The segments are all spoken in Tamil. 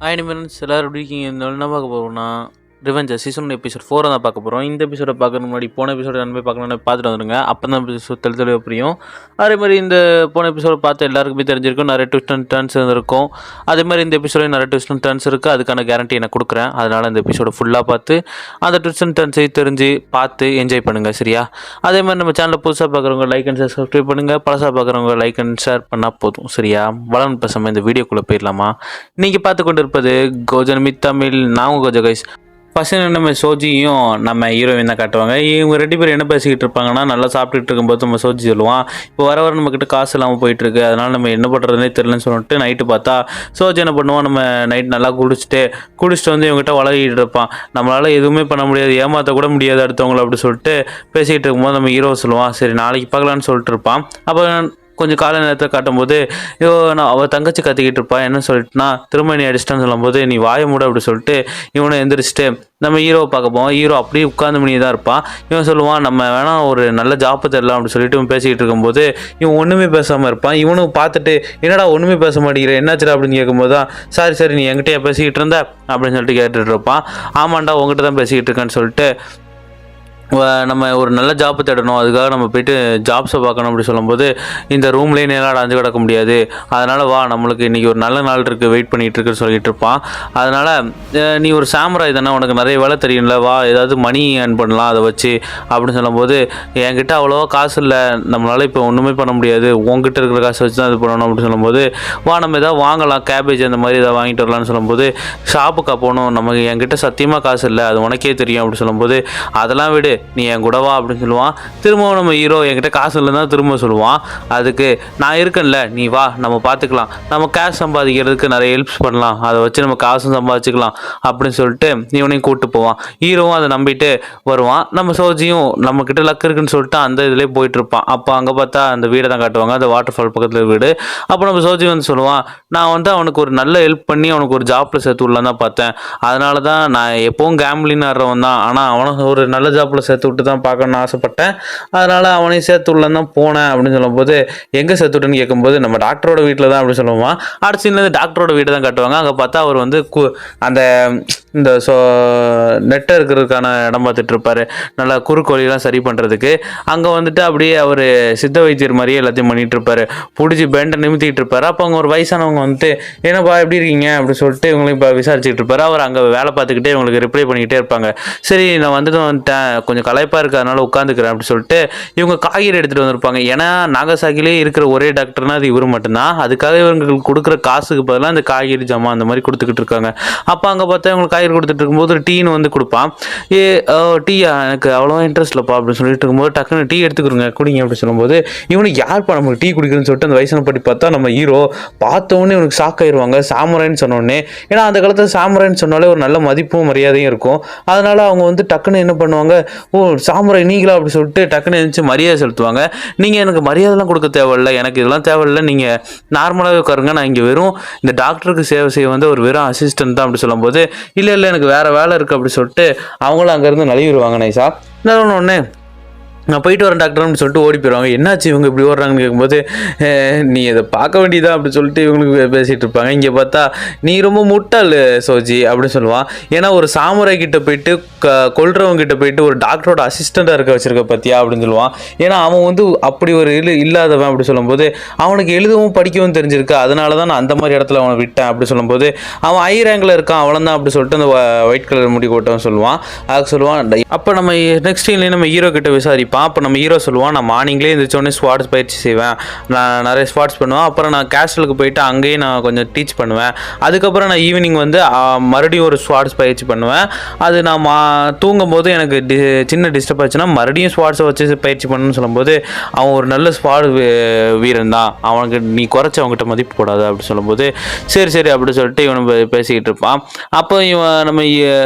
நிமிஷம் எல்லாரும் எப்படி இருக்கீங்க? இந்த என்ன பார்க்க போகிறோம்னா ரிவெஞ்ச் சீசன் எபிசோட் 4 தான் பார்க்க போகிறோம். இந்த எபிசோட பார்க்கறது முன்னாடி போன எபிசோட நன்மை பார்க்கணும்னு பார்த்துட்டு வந்துடுங்க. அப்போ தான் எபிசோட் தெளிவாக புரியும். அதே மாதிரி இந்த போன எபிசோட பார்த்து எல்லாருக்குமே தெரிஞ்சிருக்கும், நிறைய ட்விஸ்ட் அண்ட் டர்ன்ஸ் இருக்கும். அதே மாதிரி இந்த எபிசோட நிறைய ட்விஸ்ட் அண்ட் டர்ன்ஸ் இருக்குது. அதுக்கான கேரண்டி நான் கொடுக்குறேன். அதனால் இந்த எபிசோட ஃபுல்லாக பார்த்து அந்த ட்விஸ்ட் அண்ட் டர்ன்ஸை தெரிஞ்சு பார்த்து என்ஜாய் பண்ணுங்கள், சரியா? அதே மாதிரி நம்ம சேனலில் புதுசாக பார்க்குறவங்க லைக் அண்ட் ஷேர் சப்ஸ்கிரைப் பண்ணுங்கள். பழசாக பார்க்குறவங்க லைக் அண்ட் ஷேர் பண்ணால் போதும், சரியா? வளர்ந்து பேசாமல் இந்த வீடியோக்குள்ளே போயிடலாமா? நீங்கள் பார்த்து கொண்டு இருப்பது கோஜன் தமிழ். நான் கோஜோ கைஸ். ஃபஸ்ட்டு நம்ம சோஜியும் நம்ம ஹீரோயின் தான் காட்டுவாங்க. இவங்க 2 பேரும் என்ன பேசிக்கிட்டு இருப்பாங்கன்னா, நல்லா சாப்பிட்டுட்டு இருக்கும்போது நம்ம சோஜி சொல்லுவான், இப்போ வர நம்மக்கிட்ட காசு இல்லாமல் போயிட்டுருக்கு, அதனால் நம்ம என்ன பண்ணுறதுனே தெரிலன்னு சொல்லிட்டு நைட்டு பார்த்தா சோஜி என்ன பண்ணுவான், நம்ம நைட் நல்லா குடிச்சிட்டு வந்து இவங்ககிட்ட வளரிக்கிட்டு இருப்பான். நம்மளால் எதுவுமே பண்ண முடியாது, ஏமாற்ற கூட முடியாது அடுத்தவங்களை அப்படி சொல்லிட்டு பேசிக்கிட்டு இருக்கும்போது நம்ம ஹீரோ சொல்லுவான், சரி நாளைக்கு பார்க்கலான்னு சொல்லிட்டு இருப்பான். அப்போ கொஞ்சம் காலை நேரத்தில் காட்டும்போது நான் அவள் தங்கச்சி கத்திக்கிட்டு இருப்பான். என்ன சொல்லிட்டுனா, திரும்ப நீ அடிச்சிட்டான்னு சொல்லும்போது நீ வாய மூட அப்படி சொல்லிட்டு இவனை எந்திரிச்சிட்டு நம்ம ஹீரோவை பார்க்க போவோம். ஹீரோ அப்படியே உட்கார்ந்து மணி தான் இருப்பான். இவன் சொல்லுவான், நம்ம வேணா ஒரு நல்ல ஜாப்பு தரலாம் அப்படி சொல்லிட்டு இவன் பேசிக்கிட்டு இருக்கும்போது இவன் ஒன்றுமே பேசாமல் இருப்பான். இவனும் பார்த்துட்டு என்னடா ஒன்றுமே பேச மாட்டேங்கிறேன், என்னாச்சுடா அப்படின்னு கேட்கும்போது தான், சரி நீ என்கிட்டயே பேசிக்கிட்டு இருந்த அப்படின்னு சொல்லிட்டு கேட்டுட்டு இருப்பான். ஆமாண்டா உங்ககிட்ட தான் பேசிக்கிட்டு இருக்கேன்னு சொல்லிட்டு, நம்ம ஒரு நல்ல ஜாப்பு தேடணும், அதுக்காக நம்ம போய்ட்டு ஜாப்ஸை பார்க்கணும் அப்படி சொல்லும்போது, இந்த ரூம்லேயே நேராக அடைஞ்சு கிடக்க முடியாது, அதனால் வா நம்மளுக்கு இன்றைக்கி ஒரு நல்ல நாள் இருக்குது, வெயிட் பண்ணிகிட்டு இருக்குன்னு சொல்லிகிட்டு இருப்பான். அதனால் நீ ஒரு சாமுராய் தானே, உனக்கு நிறைய வேலை தெரியும்ல, வா ஏதாவது மணி ஏர்ன் பண்ணலாம் அதை வச்சு அப்படின்னு சொல்லும்போது, என்கிட்ட அவ்வளோவா காசு இல்லை, நம்மளால் இப்போ ஒன்றுமே பண்ண முடியாது, உங்ககிட்ட இருக்கிற காசை வச்சு தான் இது பண்ணணும் அப்படின்னு சொல்லும்போது, வா நம்ம எதாவது வாங்கலாம், கேபேஜ் அந்த மாதிரி எதாவது வாங்கிட்டு வரலான்னு சொல்லும்போது, ஷாப்புக்கா போகணும், நமக்கு என்கிட்ட சத்தியமாக காசு இல்லை, அது உனக்கே தெரியும் அப்படி சொல்லும்போது, அதெல்லாம் விடு நீ என் கூட வா அப்படின்னு சொல்லுவான். திரும்பவும் நம்ம ஹீரோ என்கிட்ட காசு இல்லைன்னா திரும்ப சொல்லுவான், அதுக்கு நான் இருக்கேன்ல நீ வா நம்ம பார்த்துக்கலாம், நம்ம கேஷ் சம்பாதிக்கிறதுக்கு நிறைய ஹெல்ப்ஸ் பண்ணலாம், அதை வச்சு நம்ம காசும் சம்பாதிச்சுக்கலாம் அப்படின்னு சொல்லிட்டு இவனையும் கூப்பிட்டு போவான். ஹீரோவும் அதை நம்பிட்டு வருவான். நம்ம சோஜியும் நம்மக்கிட்ட லக் இருக்குன்னு சொல்லிட்டு அந்த இதுலேயே போயிட்டு இருப்பான். அப்போ அங்கே பார்த்தா அந்த வீடை தான் காட்டுவாங்க, அந்த வாட்டர் ஃபால் பக்கத்தில் வீடு. அப்போ நம்ம சோஜி வந்து சொல்லுவான், நான் வந்து அவனுக்கு ஒரு நல்ல ஹெல்ப் பண்ணி அவனுக்கு ஒரு ஜாப்பில் சேர்த்து விடலாம் தான் பார்த்தேன், அதனால தான் நான் எப்போவும் கேம்பிளின் ஆடுறவன் தான், ஆனால் அவனை ஒரு நல்ல ஜாப்பில் சேர்த்து விட்டு தான் பார்க்கணுன்னு ஆசைப்பட்டேன், அதனால் அவனையும் சேர்த்து உள்ள தான் போனேன் அப்படின்னு சொல்லும்போது, எங்கே சேர்த்து விட்டுன்னு கேட்கும்போது நம்ம டாக்டரோட வீட்டில் தான் அப்படின்னு சொல்லுவான். அடுத்த சீன்லேருந்து டாக்டரோட வீடு தான் காட்டுவாங்க. அங்கே பார்த்தா அவர் வந்து அந்த இந்த நெட்டை இருக்கிறதுக்கான இடம் பார்த்துட்டு இருப்பார், நல்லா குறுக்கோழிலாம் சரி பண்ணுறதுக்கு. அங்கே வந்துட்டு அப்படியே அவர் சித்த வைத்தியர் மாதிரியே எல்லாத்தையும் பண்ணிகிட்டு இருப்பார், பிடிச்சி பெண்டை நிமித்திக்கிட்டு இருப்பார். அப்போ அங்கே ஒரு வயசானவங்க வந்துட்டு, என்னப்பா எப்படி இருக்கீங்க அப்படின்னு சொல்லிட்டு இவங்களையும் இப்போ விசாரிச்சுக்கிட்டு இருப்பார். அவர் அங்கே வேலை பார்த்துக்கிட்டே இவங்களுக்கு ரிப்ளை பண்ணிக்கிட்டே இருப்பாங்க. சரி நான் வந்துட்டேன், கொஞ்சம் களைப்பாக இருக்குது அதனால் உட்காந்துக்கிறேன் அப்படின்னு சொல்லிட்டு இவங்க காய்கறி எடுத்துகிட்டு வந்திருப்பாங்க. ஏன்னா நாகசாக்கிலே இருக்கிற ஒரே டாக்டர்னா அது இவர் மட்டும்தான், அதுக்காக இவங்களுக்கு கொடுக்குற காசுக்கு பதிலாக இந்த காய்கறி ஜாமான் அந்த மாதிரி கொடுத்துக்கிட்டு இருக்காங்க. அப்போ அங்கே பார்த்தா இவங்களுக்கு காய்கறி கொடுத்துட்டு இருக்கும்போது ஒரு டீன்னு வந்து கொடுப்பான். டீயா எனக்கு அவ்வளோவா இன்ட்ரெஸ்ட் இல்லைப்பா அப்படின்னு சொல்லிட்டு இருக்கும்போது, டக்குன்னு டீ எடுத்துக்கிறோங்க குடிங்க அப்படின்னு சொல்லும்போது, இவனுக்கு யார்ப்பா நமக்கு டீ குடிக்கிறேன்னு சொல்லிட்டு அந்த வயசான படி பார்த்தா நம்ம ஹீரோ பார்த்தோன்னே இவனுக்கு ஷாக் ஆயிடுவாங்க. சாமுராயின்னு சொன்னோடனே, ஏன்னா அந்த காலத்தில் சாமுராயின்னு சொன்னாலே ஒரு நல்ல மதிப்பும் மரியாதையும் இருக்கும். அதனால அவங்க வந்து டக்குன்னு என்ன பண்ணுவாங்க, ஓ சாமுராய் நீங்களா அப்படி சொல்லிட்டு டக்குன்னு எழுந்துச்சு மரியாதை செலுத்துவாங்க. நீங்கள் எனக்கு மரியாதைலாம் கொடுக்க தேவையில்லை, எனக்கு இதெல்லாம் தேவையில்லை, நீங்கள் நார்மலாகவே உட்காருங்க, நான் இங்கே வெறும் இந்த டாக்டருக்கு சேவை செய்ய வந்து ஒரு வெறும் அசிஸ்டன்ட் தான் அப்படி சொல்லும்போது, இல்லை எனக்கு வேறு வேலை இருக்குது அப்படி சொல்லிட்டு அவங்களும் அங்கேருந்து நழுவிடுவாங்க நைஸா. ஒன்று நான் போயிட்டு வரேன் டாக்டர்னு சொல்லிட்டு ஓடி போயிடுவாங்க. என்னாச்சு இவங்க இப்படி ஓடுறாங்கன்னு கேட்கும்போது, நீ இதை பார்க்க வேண்டியதா அப்படி சொல்லிட்டு இவங்களுக்கு பேசிகிட்டு இருப்பாங்க. இங்கே பார்த்தா நீ ரொம்ப முட்டாள் சோஜி அப்படின்னு சொல்லுவான். ஏன்னா ஒரு சாமுராய் கிட்ட போயிட்டு கொல்றவங்க கிட்ட போயிட்டு ஒரு டாக்டரோட அசிஸ்டண்ட்டாக இருக்க வச்சிருக்க பற்றியா அப்படின்னு சொல்லுவான். ஏன்னா அவன் வந்து அப்படி ஒரு இல்லாதவன் அப்படி சொல்லும்போது, அவனுக்கு எழுதவும் படிக்கவும் தெரிஞ்சிருக்கு, அதனால தான் நான் அந்த மாதிரி இடத்துல அவனை விட்டேன் அப்படி சொல்லும்போது, அவன் ஐ ரேங்கில் இருக்கான் அவ்வளோதான் அப்படி சொல்லிட்டு அந்த ஒயிட் கலர் முடி கொட்டவன் சொல்லுவான். அதுக்கு சொல்லுவான். அப்போ நம்ம நெக்ஸ்ட் சீன்லேயே நம்ம ஹீரோ கிட்ட விசாரிப்பான். அப்போ நம்ம ஹீரோ சொல்லுவான், நான் மார்னிங்லேயே இருந்துச்சோடனே ஸ்குவாட்ஸ் பயிற்சி செய்வேன், நான் நிறைய ஸ்குவாட்ஸ் பண்ணுவேன், அப்புறம் நான் கேஸ்டலுக்கு போயிட்டு அங்கேயே நான் கொஞ்சம் டீச் பண்ணுவேன், அதுக்கப்புறம் நான் ஈவினிங் வந்து மறுபடியும் ஒரு ஸ்குவாட்ஸ் பயிற்சி பண்ணுவேன், அது நான் தூங்கும் போது எனக்கு சின்ன டிஸ்டர்ப் ஆச்சுன்னா மறுபடியும் ஸ்குவாட்ஸை வச்சு பயிற்சி பண்ணணும்னு சொல்லும்போது, அவன் ஒரு நல்ல ஸ்குவாட் வீரன் தான், அவனுக்கு நீ குறைச்சி அவங்ககிட்ட மதிப்பு போடாது அப்படி சொல்லும்போது, சரி அப்படி சொல்லிட்டு இவனை பேசிக்கிட்டு இருப்பான். அப்போ இவன் நம்ம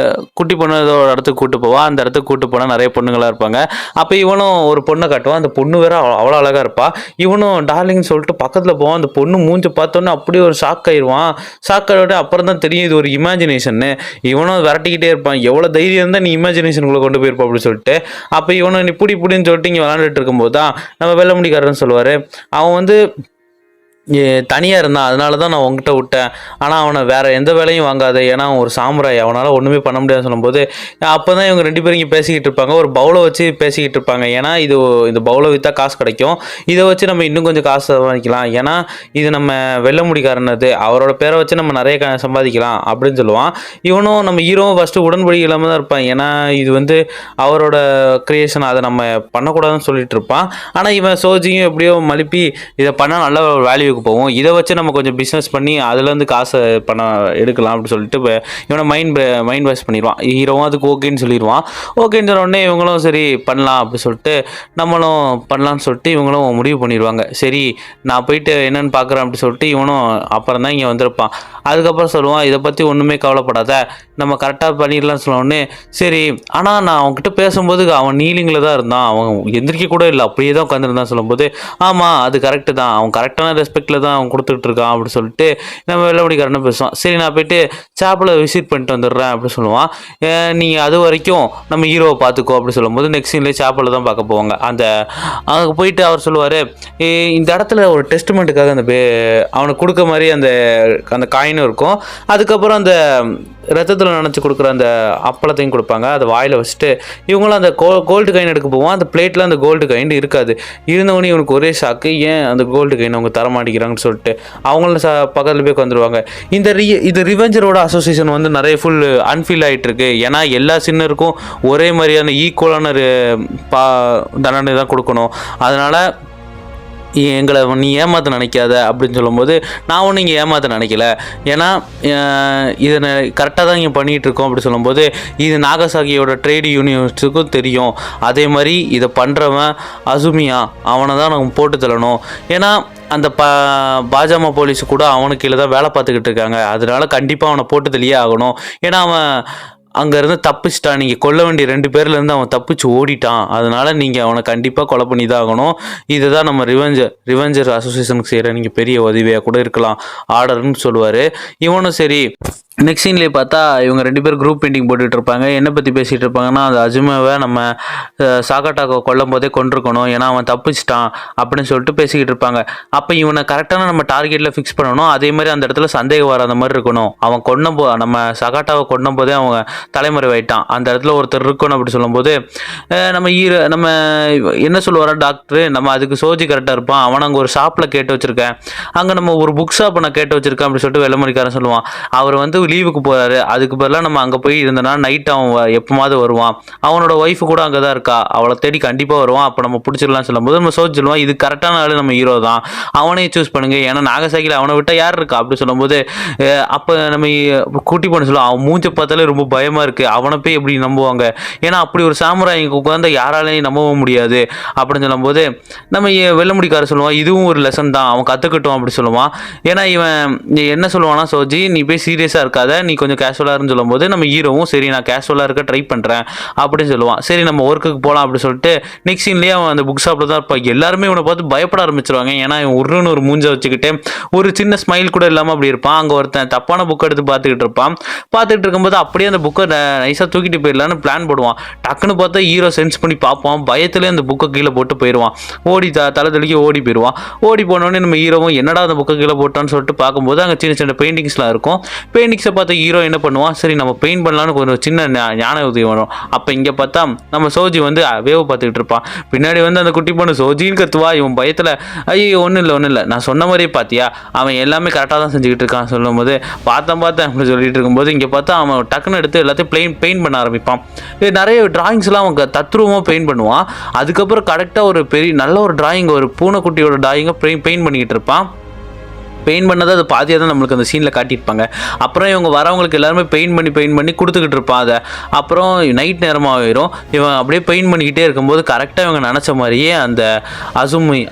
குட்டி பொண்ணு ஏதோ ஒரு இடத்துக்கு கூப்பிட்டு போவான். அந்த இடத்துக்கு கூப்பிட்டு போனால் நிறைய பொண்ணுங்களாக இருப்பாங்க. அப்போ இவனும் ஒரு பொண்ணை காட்டுவான். அந்த பொண்ணு வேற அவ்வளோ அழகாக இருப்பா. இவனும் டார்லிங்னு சொல்லிட்டு பக்கத்தில் போவான். அந்த பொண்ணு மூஞ்சி பார்த்தோன்னே அப்படியே ஒரு ஷாக் ஆயிடுவான். ஷாக் ஆகிட்டு அப்புறம் தான் தெரியும் இது ஒரு இமேஜினேஷன்னு. இவனும் விரட்டிக்கிட்டே இருப்பான், எவ்வளோ தைரியம் இருந்தால் நீ இமேஜினேஷனுக்குள்ளே கொண்டு போயிருப்பா அப்படின்னு சொல்லிட்டு. அப்போ இவனை நீ புடின்னு சொல்லிட்டு இங்கே விளாண்டுட்டு இருக்கும்போது தான் நம்ம வெள்ளை முடிக்காரன்னு சொல்லுவார். அவன் வந்து தனியாக இருந்தான், அதனால தான் நான் உங்ககிட்ட விட்டேன். ஆனால் அவனை வேறு எந்த வேலையும் வாங்காத, ஏன்னா அவன் ஒரு சாமுராய், அவனால் ஒன்றுமே பண்ண முடியாதுன்னு சொல்லும்போது, அப்போ தான் இவங்க 2 பேரும் இங்கே பேசிக்கிட்டு இருப்பாங்க. ஒரு பவுலை வச்சு பேசிக்கிட்டு இருப்பாங்க. ஏன்னா இந்த பவுலை விற்றா காசு கிடைக்கும், இதை வச்சு நம்ம இன்னும் கொஞ்சம் காசு சம்பாதிக்கலாம், ஏன்னா இது நம்ம வெள்ளை முடிக்காரனது, அவரோட பேரை வச்சு நம்ம நிறைய சம்பாதிக்கலாம் அப்படின்னு சொல்லுவான். இவனும் நம்ம ஹீரோவும் ஃபஸ்ட்டு உடன்படி இல்லாமல் தான் இருப்பான். ஏன்னா இது வந்து அவரோட கிரியேஷன், அதை நம்ம பண்ணக்கூடாதுன்னு சொல்லிட்டு இருப்பான். ஆனால் இவன் சோஜியும் எப்படியோ மழுப்பி இதை பண்ணால் நல்ல ஒரு வேல்யூக்கு போவோம், இதை வச்சு நம்ம கொஞ்சம் பிஸ்னஸ் பண்ணி அதுலேருந்து காசை எடுக்கலாம் அப்படின்னு சொல்லிட்டு இவனை மைண்ட் வாஷ் பண்ணிடுவான். ஹீரோவும் அதுக்கு ஓகேன்னு சொல்லிடுவான். ஓகேன்னு சொன்ன உடனே இவங்களும் சரி பண்ணலாம் அப்படின்னு சொல்லிட்டு நம்மளும் பண்ணலான்னு சொல்லிட்டு இவங்களும் முடிவு பண்ணிடுவாங்க. சரி நான் போயிட்டு என்னென்னு பார்க்குறேன் அப்படின்னு சொல்லிட்டு இவனும் அப்புறம் தான் இங்கே வந்திருப்பான். அதுக்கப்புறம் சொல்லுவான், இதை பற்றி ஒன்றுமே கவலைப்படாத, நம்ம கரெக்டாக பண்ணிடலாம்னு சொன்னோடனே சரி. ஆனால் நான் அவன்கிட்ட பேசும்போது அவன் நீலிங்கில் தான் இருந்தான், அவன் எந்திரிக்க கூட இல்லை, அப்படியே தான் உட்காந்துருந்தான் சொல்லும்போது, ஆமாம் அது கரெக்டு தான், அவன் கரெக்டான ரெஸ்பெக்டில் தான் அவன் கொடுத்துட்ருக்கான் அப்படின்னு சொல்லிட்டு நம்ம வெள்ளப்படிக்காரனை பேசுவான். சரி நான் போயிட்டு சாப்பில் விசிட் பண்ணிட்டு வந்துடுறேன் அப்படின்னு சொல்லுவான். நீங்கள் அது வரைக்கும் நம்ம ஹீரோவை பார்த்துக்கோ அப்படின்னு சொல்லும்போது நெக்ஸ்ட் சீன்லேயே சாப்பில் தான் பார்க்க போவாங்க. அங்கே போயிட்டு அவர் சொல்லுவார், இந்த இடத்துல ஒரு டெஸ்ட்மெண்ட்டுக்காக அவனுக்கு கொடுக்க மாதிரி அந்த காயினும் இருக்கும், அதுக்கப்புறம் அந்த ரத்தத்தில் நினச்சி கொடுக்குற அந்த அப்பளத்தையும் கொடுப்பாங்க. அதை வாயில் வச்சுட்டு இவங்களும் அந்த கோல்டு காயின் எடுக்க போவோம். அந்த பிளேட்டில் அந்த கோல்டு காயின் இருக்காது. இருந்தவொடனே இவனுக்கு ஒரே ஷாக்கு, ஏன் அந்த கோல்டு காயின் அவங்க தரமாட்டிக்கிறாங்கன்னு சொல்லிட்டு அவங்களும் பக்கத்தில் போய் வந்துடுவாங்க. இது ரிவெஞ்சரோட அசோசியேஷன் வந்து நிறைய ஃபுல் அன்ஃபீல் ஆகிட்டு இருக்கு. ஏன்னா எல்லா சின்னருக்கும் ஒரே மாதிரியான ஈக்குவலான தண்டனை தான் கொடுக்கணும், அதனால் எங்களை நீ ஏமாற்ற நினைக்காத அப்படின்னு சொல்லும்போது நான் ஒன்றும் இங்கே ஏமாற்ற நினைக்கல, ஏன்னா இதை கரெக்டாக தான் இங்கே பண்ணிகிட்ருக்கோம் அப்படி சொல்லும்போது இது நாகசாகியோட ட்ரேடு யூனிவர்ஸுக்கும் தெரியும், அதே மாதிரி இதை பண்ணுறவன் அசுமியா, அவனை தான் நம்ம போட்டு தள்ளணும், ஏன்னா அந்த பாஜாமா போலீஸு கூட அவனுக்கு கீழே தான் வேலை பார்த்துக்கிட்டு இருக்காங்க, அதனால கண்டிப்பாக அவனை போட்டு தள்ளியே ஆகணும், ஏன்னா அவன் அங்கேருந்து தப்பிச்சிட்டான், நீங்கள் கொல்ல வேண்டிய 2 பேர்லேருந்து அவன் தப்பிச்சு ஓடிட்டான், அதனால் நீங்கள் அவனை கண்டிப்பாக கொலை பண்ணி தான் ஆகணும், இதை தான் நம்ம ரிவெஞ்சர் அசோசியேஷனுக்கு செய்கிற நீங்கள் பெரிய உதவியாக கூட இருக்கலாம் ஆர்டர்னு சொல்லுவார். இவனும் சரி. நெக்ஸ்ட் சீன்லேயே பார்த்தா இவங்க 2 பேர் குரூப் பெயிண்டிங் போட்டுட்டு இருப்பாங்க. என்ன பற்றி பேசிகிட்டு இருப்பாங்கன்னா, அந்த அஜுமாவை நம்ம சாகாட்டாவை கொல்லும் போதே கொண்டிருக்கணும், ஏன்னா அவன் தப்பிச்சிட்டான் அப்படின்னு சொல்லிட்டு பேசிக்கிட்டு இருப்பாங்க. அப்போ இவனை கரெக்டான நம்ம டார்கெட்டில் ஃபிக்ஸ் பண்ணணும், அதே மாதிரி அந்த இடத்துல சந்தேகம் வராத மாதிரி இருக்கணும், அவன் நம்ம சாகாட்டாவை கொன்னும் போதே அவங்க தலைமறைவாயிட்டான், அந்த இடத்துல ஒருத்தர் இருக்கணும் அப்படி சொல்லும்போது நம்ம என்ன சொல்லுவாரா டாக்டர், நம்ம அதுக்கு சோஜி கரெக்டாக இருப்பான், அவனை அங்கே ஒரு ஷாப்பில் கேட்டு வச்சுருக்கேன், அங்கே நம்ம ஒரு புக் ஷாப்பை நான் கேட்டு வச்சுருக்கேன் அப்படின்னு சொல்லிட்டு வெள்ளமணிக்காரன் சொல்லுவான். அவர் வந்து லீவுக்கு போகிறாரு, அதுக்கு பதிலாக நம்ம அங்கே போய் இருந்தோன்னா நைட் அவன் எப்போமாவது வருவான், அவனோட ஒய்ஃபு கூட அங்கே தான் இருக்கா, அவளை தேடி கண்டிப்பாக வருவான், அப்போ நம்ம பிடிச்சிடலாம் சொல்லும்போது நம்ம சோஜி சொல்லுவான், இது கரெக்டான ஆள் நம்ம ஹீரோ தான், அவனே சூஸ் பண்ணுங்க, ஏன்னா நாகசாகியில் அவனை விட்டால் யார் இருக்கா அப்படி சொல்லும்போது அப்போ நம்ம கூட்டி பண்ண சொல்லுவோம், அவன் மூஞ்சை பார்த்தாலே ரொம்ப பயமாக இருக்குது, அவனை போய் எப்படி நம்புவாங்க, ஏன்னா அப்படி ஒரு சாமுராய் இங்கே உட்காந்து யாராலையும் நம்பவும் முடியாது அப்படின்னு சொல்லும்போது நம்ம வெள்ளமுடிக்கார சொல்லுவான், இதுவும் ஒரு லெசன் தான், அவன் கற்றுக்கட்டும் அப்படி சொல்லுவான். ஏன்னா இவன் என்ன சொல்லுவானா, சோஜி நீ போய் சீரியஸாக இருக்காத, நீ கொஞ்சம் கேஷுவலாக இருந்து சொல்லும்போது நம்ம ஹீரோவும் சரி நான் கேஷுவலாக இருக்க ட்ரை பண்ணுறேன் அப்படின்னு சொல்லுவான். சரி நம்ம ஒர்க்குக்கு போகலாம் அப்படின்னு சொல்லிட்டு நெக்ஸ்ட் சீன்லேயே அவன் அந்த புக் ஷாப்பில் தான் இருப்பான். எல்லாருமே இவனை பார்த்து பயப்பட ஆரம்பிச்சிருவாங்க, ஏன்னா இவன் ஒரு மூஞ்சை வச்சுக்கிட்டு ஒரு சின்ன ஸ்மைல் கூட இல்லாமல் அப்படி இருப்பான். அங்கே ஒருத்தன் தப்பான புக் எடுத்து பார்த்துக்கிட்டு இருக்கும்போது அப்படியே அந்த புக்கை நைஸாக தூக்கிட்டு போயிடலான்னு பிளான் போடுவான். டக்குன்னு பார்த்தா ஹீரோ சென்ஸ் பண்ணி பார்ப்பான், பயத்திலே அந்த புக்கை கீழே போட்டு போயிடுவான், ஓடி தலை தெளிக்க ஓடி போயிடுவான். ஓடி போனோடனே நம்ம ஹீரோவும் என்னடா அந்த புக்கை கீழே போட்டான்னு சொல்லிட்டு பார்க்கும்போது அங்கே சின்ன சின்ன பெயிண்டிங்ஸ்லாம் இருக்கும். பெயிண்டிங்ஸை பார்த்த ஹீரோ என்ன பண்ணுவான், சரி நம்ம பெயிண்ட் பண்ணலான்னு ஒரு சின்ன ஞான உதவி வரும். அப்போ இங்கே பார்த்தா நம்ம சோஜி வந்து வேவ் பார்த்துக்கிட்டு இருப்பான். பின்னாடி வந்து அந்த குட்டி பொண்ணு சோஜின்னு கத்துவா. இவன் பயத்தில் ஐயோ ஒன்றும் இல்லை நான் சொன்ன மாதிரியே பார்த்தியா, அவன் எல்லாமே கரெக்டாக தான் செஞ்சுக்கிட்டு இருக்கான் சொல்லும்போது பார்த்தேன் அப்படின்னு சொல்லிட்டு இருக்கும்போது இங்கே பார்த்தா அவன் டக்குன்னு எடுத்து எல்லாத்தையும் பெயிண்ட் பண்ண ஆரம்பிப்பான். நிறைய டிராயிங்ஸ்லாம் அவன் தத்ரூபமாக பெயிண்ட் பண்ணுவான். அதுக்கப்புறம் கரெக்டாக ஒரு நல்ல ஒரு டிராயிங், ஒரு பூனைக்குட்டியோட டிராயிங்கை பெயிண்ட் பண்ணிக்கிட்டு இருப்பான். பெயிண்ட் பண்ணதை அது பாதியாக தான் நம்மளுக்கு அந்த சீனில் காட்டியிருப்பாங்க. அப்புறம் இவங்க வரவங்களுக்கு எல்லாருமே பெயிண்ட் பண்ணி கொடுத்துக்கிட்டு இருப்பான். அதை அப்புறம் நைட் நேரமாக ஆயிரும். இவன் அப்படியே பெயிண்ட் பண்ணிக்கிட்டே இருக்கும்போது கரெக்டாக இவங்க நினச்ச மாதிரியே அந்த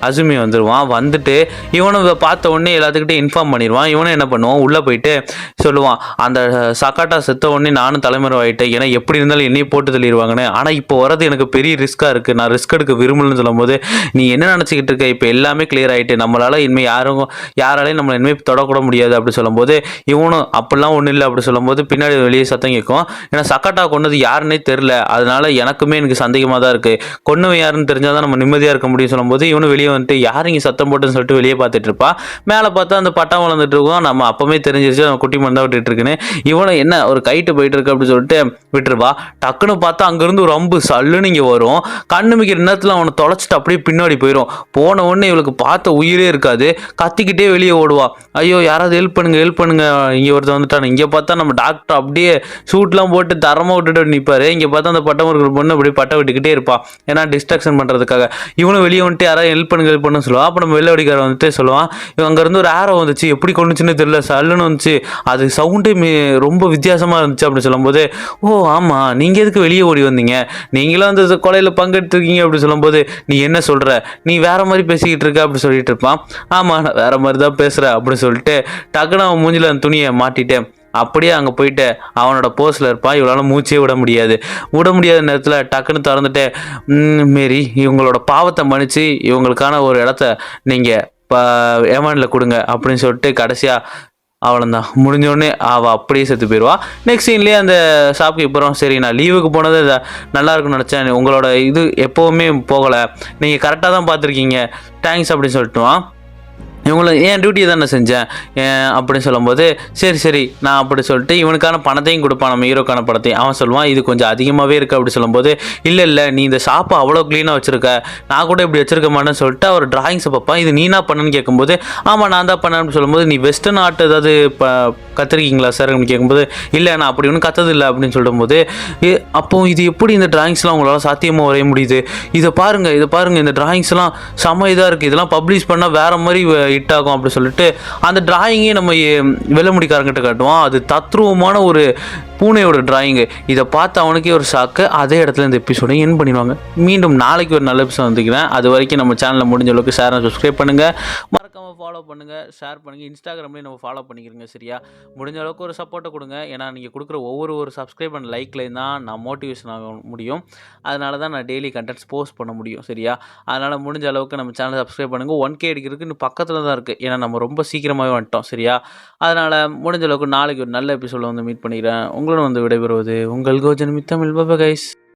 அசுமி வந்துடுவான். வந்துட்டு இவனை பார்த்த உடனே எல்லாத்துக்கிட்டே இன்ஃபார்ம் பண்ணிடுவான். இவனும் என்ன பண்ணுவான், உள்ளே போயிட்டு சொல்லுவான், அந்த சக்காட்டா செத்த உடனே நானும் தலைமுறை ஆகிட்டேன், ஏன்னா எப்படி இருந்தாலும் என்னையும் போட்டு தள்ளிடுவாங்கன்னு, ஆனால் இப்போ வரது எனக்கு பெரிய ரிஸ்க்காக இருக்குது, நான் ரிஸ்க் எடுக்க விரும்பலன்னு சொல்லும்போது நீ என்ன நினச்சிக்கிட்டு இருக்க, இப்போ எல்லாமே கிளியர் ஆகிட்டு நம்மளால் இனிமேல் யாராலையும் நம்மளை இனிமேல் தொடக்கூட முடியாது அப்படி சொல்லும்போது இவனும் அப்படிலாம் ஒன்றும் இல்லை அப்படி சொல்லும்போது பின்னாடி வெளியே சத்தம் கேட்கும். ஏன்னா சக்கட்டா கொண்டது யாருன்னே தெரில, அதனால எனக்கு சந்தேகமாக தான் இருக்குது. கொன்னவன் யாருன்னு தெரிஞ்சால் தான் நம்ம நிம்மதியாக இருக்க முடியும் சொல்லும்போது இவனும் வெளியே வந்துட்டு யார் இங்கே சத்தம் போட்டுன்னு சொல்லிட்டு வெளியே பார்த்துட்டு இருப்பா. மேலே பார்த்தா அந்த பட்டம் வளர்ந்துட்டு இருக்கும். நம்ம அப்பவே தெரிஞ்சிருச்சு நம்ம குட்டி மண்டா விட்டுட்டு இருக்குன்னு. இவனை என்ன ஒரு கைட்டு போயிட்டு இருக்கு அப்படின்னு சொல்லிட்டு விட்டுருவா. டக்குன்னு பார்த்தா அங்கேருந்து ஒரு அம்பு சல்லுன்னு இங்கே வரும். கண்ணு மிக்கிற நேரத்தில் அவனை தொலைச்சிட்டு அப்படியே பின்னாடி போயிடும். போன உடனே இவளுக்கு பார்த்த உயிரே இருக்காது. கத்திக்கிட்டே வெளியே ஓடுவா. ஐயோ யாராவது ஹெல்ப் பண்ணுங்க இங்கே ஒருத்தர் வந்துட்டானு. இங்கே பார்த்தா நம்ம டாக்டர் அப்படியே சூட்லாம் போட்டு தரமாக விட்டுட்டு நிற்பாரு. இங்கே பார்த்தா அந்த பட்டம் இருக்கிற பொண்ணு அப்படியே பட்டை விட்டுக்கிட்டே இருப்பா, ஏன்னா டிஸ்ட்ராக்ஷன் பண்ணுறதுக்காக. இவனும் வெளியே வந்துட்டு யாராவது ஹெல்ப் பண்ணுன்னு சொல்லுவான். அப்போ நம்ம வெள்ளை அடிக்கார வந்துட்டு சொல்லுவான், இவன் அங்கேருந்து ஒரு ஆரோ வந்துச்சு, எப்படி கொண்டுச்சுன்னு தெரியல, சல்லுன்னு வந்துச்சு, அது சவுண்டே ரொம்ப வித்தியாசமாக இருந்துச்சு அப்படின்னு சொல்லும்போது, ஓ ஆமாம் நீங்கள் எதுக்கு வெளியே ஓடி வந்தீங்க, நீங்களும் அந்த கொலையில் பங்கெடுத்துருக்கீங்க அப்படி சொல்லும்போது, நீ என்ன சொல்கிற, நீ வேற மாதிரி பேசிக்கிட்டு இருக்க அப்படி சொல்லிட்டு இருப்பான். ஆமாம் நான் வேற மாதிரி தான் பேசுகிறேன் அப்படின்னு சொல்லிட்டு டக்குன்னு அவன் மூஞ்சில் அந்த துணியை மாட்டிட்டேன். அப்படியே அங்கே போயிட்டு அவனோட போஸ்டில் இருப்பான். இவளால் மூச்சே விட முடியாத நேரத்தில் டக்குன்னு திறந்துட்டு, மேரி இவங்களோட பாவத்தை மன்னிச்சு இவங்களுக்கான ஒரு இடத்த நீங்கள் ஏமானில் கொடுங்க அப்படின்னு சொல்லிட்டு கடைசியாக அவ்வளோதான் முடிஞ்சோடனே அவள் அப்படியே செத்து போயிடுவா. நெக்ஸ்ட் சீன்லேயே அந்த ஷாப்க்கு போகிறோம். சரி நான் லீவுக்கு போனது நல்லா இருக்குன்னு நினச்சேன், உங்களோட இது எப்போவுமே போகலை, நீங்கள் கரெக்டாக தான் பார்த்துருக்கீங்க, தேங்க்ஸ் அப்படின்னு சொல்லிட்டுவான். இவங்களை என் டியூட்டியை தான் நான் செஞ்சேன் அப்படின்னு சொல்லும்போது, சரி நான் அப்படி சொல்லிட்டு இவனுக்கான பணத்தையும் கொடுப்பான், நம்ம ஹீரோக்கான பணத்தையும். அவன் சொல்லுவான் இது கொஞ்சம் அதிகமாகவே இருக்குது அப்படி சொல்லும்போது, இல்லை நீ இந்த ஷாப்பை அவ்வளோ க்ளீனாக வச்சுருக்க, நான் கூட இப்படி வச்சுருக்க மாட்டேன்னு சொல்லிட்டு அவர் டிராயிங்ஸை பார்ப்பான். இது நீனா பண்ணன்னு கேட்கும்போது, ஆமாம் நான் தான் பண்ணேன்னு சொல்லும்போது, நீ வெஸ்டர்ன் ஆர்ட் ஏதாவது கற்றுருக்கீங்களா சார் அப்படின்னு கேட்கும்போது, இல்லை நான் அப்படி ஒன்றும் கற்றதில்லை அப்படின்னு சொல்லும்போது, அப்போ இது எப்படி இந்த டிராயிங்ஸ்லாம் உங்களால் சாத்தியமாக வரைய முடியுது, இதை பாருங்கள் இந்த டிராயிங்ஸ்லாம் செம்ம இதாக இருக்குது, இதெல்லாம் பப்ளிஷ் பண்ணால் வேறு மாதிரி ஹிட் ஆகும் அப்படி சொல்லிட்டு அந்த டிராயிங்கே நம்ம வெள்ள முடிக்காரங்கிட்ட காட்டுவோம். அது தத்ரூபமான ஒரு பூனையோட டிராயிங்கு. இதை பார்த்து அவனுக்கே ஒரு ஷாக்கு. அதே இடத்துல இந்த எபிசோடை என் பண்ணிடுவாங்க. மீண்டும் நாளைக்கு ஒரு நல்ல எபிசோட் வந்துக்கிறேன். அது வரைக்கும் நம்ம சேனலை முடிஞ்ச அளவுக்கு ஷேர் அண்ட் சப்ஸ்கிரைப் பண்ணுங்கள், மறக்காமல் ஃபாலோ பண்ணுங்கள், ஷேர் பண்ணுங்கள், இன்ஸ்டாகிராம்லேயும் நம்ம ஃபாலோ பண்ணிக்கிறோங்க. சரியா, முடிஞ்ச அளவுக்கு ஒரு சப்போர்ட்டை கொடுங்க. ஏன்னா நீங்கள் கொடுக்குற ஒரு சப்ஸ்கிரைப் அண்ட் லைக்லேயும் தான் நான் மோட்டிவேஷன் ஆக முடியும். அதனால தான் நான் டெய்லி கண்டென்ட்ஸ் போஸ்ட் பண்ண முடியும். சரியா, அதனால் முடிஞ்ச அளவுக்கு நம்ம சேனலை சப்ஸ்கிரைப் பண்ணுங்கள். 1K அடிக்கிறதுக்கு இன்னும் பக்கத்தில் தான் இருக்குது, ஏன்னா நம்ம ரொம்ப சீக்கிரமாகவே வந்துட்டோம். சரியா, அதனால் முடிஞ்ச அளவுக்கு நாளைக்கு ஒரு நல்ல எபிசோடில் வந்து மீட் பண்ணிக்கிறேன். உங்களுடன் வந்து விடைபெறுவது உங்கள் கோஜன் மித்தமிழ். Bye guys.